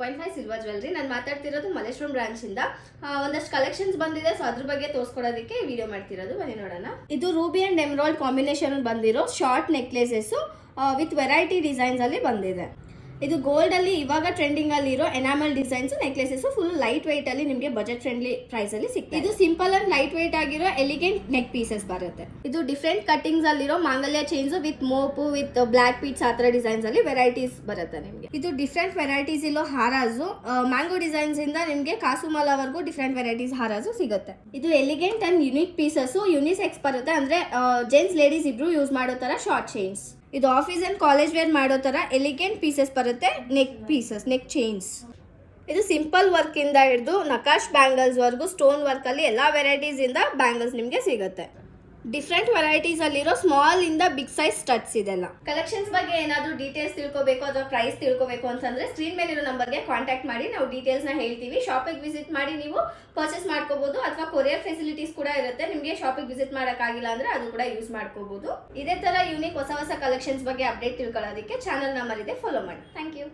2.5 silver jewellery. ನಾನು ಮಾತಾಡ್ತಿರೋದು Malleshwaram branch ಇಂದ. ಒಂದಷ್ಟು ಕಲೆಕ್ಷನ್ಸ್ ಬಂದಿದೆ, ಸೊ ಅದ್ರ ಬಗ್ಗೆ ತೋರಿಸ್ಕೊಡೋದಕ್ಕೆ ವಿಡಿಯೋ ಮಾಡ್ತಿರೋದು. ಬನ್ನಿ ನೋಡೋಣ. ಇದು ರೂಬಿ ಅಂಡ್ ಎಮರಾಲ್ಡ್ ಕಾಂಬಿನೇಷನ್ ಬಂದಿರೋ short necklaces with variety designs ಅಲ್ಲಿ ಬಂದಿದೆ. ಇದು ಗೋಲ್ಡ್ ಅಲ್ಲಿ ಇವಾಗ ಟ್ರೆಂಡಿಂಗ್ ಅಲ್ಲಿ ಇರೋ enamel designs necklaces full light weight ಅಲ್ಲಿ ನಿಮಗೆ ಬಜೆಟ್ ಫ್ರೆಂಡ್ಲಿ ಪ್ರೈಸ್ ಅಲ್ಲಿ ಸಿಗ್ತದೆ. ಇದು ಸಿಂಪಲ್ ಅಂಡ್ ಲೈಟ್ ವೆಯ್ಟ್ ಆಗಿರೋ ಎಲಿಗೆಂಟ್ ನೆಕ್ ಪೀಸಸ್ ಬರುತ್ತೆ. ಇದು ಡಿಫ್ರೆಂಟ್ ಕಟಿಂಗ್ಸ್ ಅಲ್ಲಿರೋ ಮಾಂಗಲ್ಯ ಚೈನ್ಸ್ ವಿತ್ ಮೋಪು ವಿತ್ ಬ್ಲಾಕ್ ಪೀಟ್ಸ್ ಆತರ ಡಿಸೈನ್ಸ್ ಅಲ್ಲಿ ವೆರೈಟೀಸ್ ಬರುತ್ತೆ ನಿಮಗೆ. ಇದು ಡಿಫ್ರೆಂಟ್ ವೆರೈಟೀಸ್ ಇರೋ ಹಾರಾಸು ಮ್ಯಾಂಗೋ ಡಿಸೈನ್ಸ್ ಇಂದ ನಿಮಗೆ ಕಾಸುಮಾಲವರೆಗೂ ಡಿಫ್ರೆಂಟ್ ವೆರೈಟೀಸ್ ಹಾರಾಸು ಸಿಗುತ್ತೆ. ಇದು elegant and unique pieces unisex ಬರುತ್ತೆ, ಅಂದ್ರೆ ಜೆಂಟ್ಸ್ ಲೇಡೀಸ್ ಇಬ್ರು ಯೂಸ್ ಮಾಡೋ ತರ ಶಾರ್ಟ್ ಚೈನ್ಸ್. ಇದು ಆಫೀಸ್ ಅಂಡ್ ಕಾಲೇಜ್ ವೇರ್ ಮಾಡೋ ತರ ಎಲಿಗೆಂಟ್ ಪೀಸಸ್ ಬರುತ್ತೆ, ನೆಕ್ ಪೀಸಸ್, ನೆಕ್ ಚೈನ್ಸ್. ಇದು ಸಿಂಪಲ್ ವರ್ಕ್ ಇಂದ ಹಿಡಿದು ನಕಾಶ್ ಬ್ಯಾಂಗಲ್ಸ್ ವರೆಗೂ ಸ್ಟೋನ್ ವರ್ಕ್ ಅಲ್ಲಿ ಎಲ್ಲಾ ವೆರೈಟೀಸ್ ಇಂದ ಬ್ಯಾಂಗಲ್ಸ್ ನಿಮಗೆ ಸಿಗುತ್ತೆ. ಡಿಫ್ರೆಂಟ್ ವೆರೈಟೀಸ್ ಅಲ್ಲಿರೋ ಸ್ಮಾಲ್ ಇಂದ ಬಿಗ್ ಸೈಜ್ ಸ್ಟಡ್ಸ್ ಇದೆಲ್ಲ. ಕಲೆಕ್ಷನ್ಸ್ ಬಗ್ಗೆ ಏನಾದರೂ ಡೀಟೇಲ್ಸ್ ತಿಳ್ಕೋಬೇಕು ಅಥವಾ ಪ್ರೈಸ್ ತಿಳ್ಕೋಬೇಕು ಅಂತಂದ್ರೆ ಸ್ಕ್ರೀನ್ ಮೇಲಿರೋ ನಂಬರ್ಗೆ ಕಾಂಟ್ಯಾಕ್ಟ್ ಮಾಡಿ, ನಾವು ಡೀಟೇಲ್ಸ್ ನ ಹೇಳ್ತೀವಿ. ಶಾಪಿಗೆ ವಿಸಿಟ್ ಮಾಡಿ ನೀವು ಪರ್ಚೇಸ್ ಮಾಡ್ಕೋಬಹುದು, ಅಥವಾ ಕೊರಿಯರ್ ಫೆಸಿಲಿಟೀಸ್ ಕೂಡ ಇರುತ್ತೆ. ನಿಮಗೆ ಶಾಪಿಗೆ ವಿಸಿಟ್ ಮಾಡೋಕ್ಕಾಗಿಲ್ಲ ಅಂದ್ರೆ ಅದು ಕೂಡ ಯೂಸ್ ಮಾಡ್ಕೋಬಹುದು. ಇದೇ ತರ ಯೂನಿಕ್ ಹೊಸ ಹೊಸ ಕಲೆಕ್ಷನ್ಸ್ ಬಗ್ಗೆ ಅಪ್ಡೇಟ್ ತಿಳ್ಕೊಳ್ಳೋದಕ್ಕೆ ಚಾನಲ್ ನಂಬರ್ ಇದೆ, ಫಾಲೋ ಮಾಡಿ. Thank you.